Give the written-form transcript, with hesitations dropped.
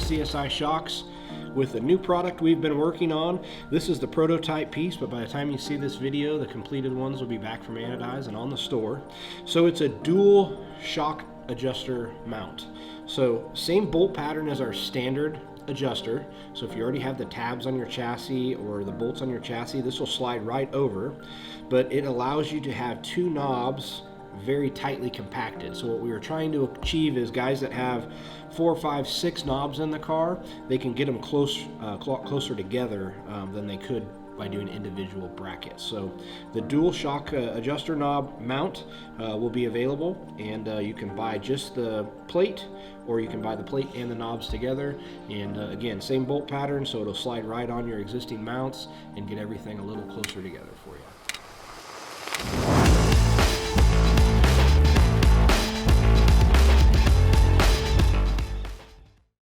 CSI shocks with a new product we've been working on. This is the prototype piece, but by the time you see this video, the completed ones will be back from Anodized and on the store. So it's a dual shock adjuster mount. So same bolt pattern as our standard adjuster. So if you already have the tabs on your chassis or the bolts on your chassis, this will slide right over, but it allows you to have two knobs very tightly compacted. So what we were trying to achieve is guys that have 4, 5, 6 knobs in the car, they can get them closer together than they could by doing individual brackets. So the dual shock adjuster knob mount will be available, and you can buy just the plate, or you can buy the plate and the knobs together. And again, same bolt pattern, so it'll slide right on your existing mounts and get everything a little closer together for you.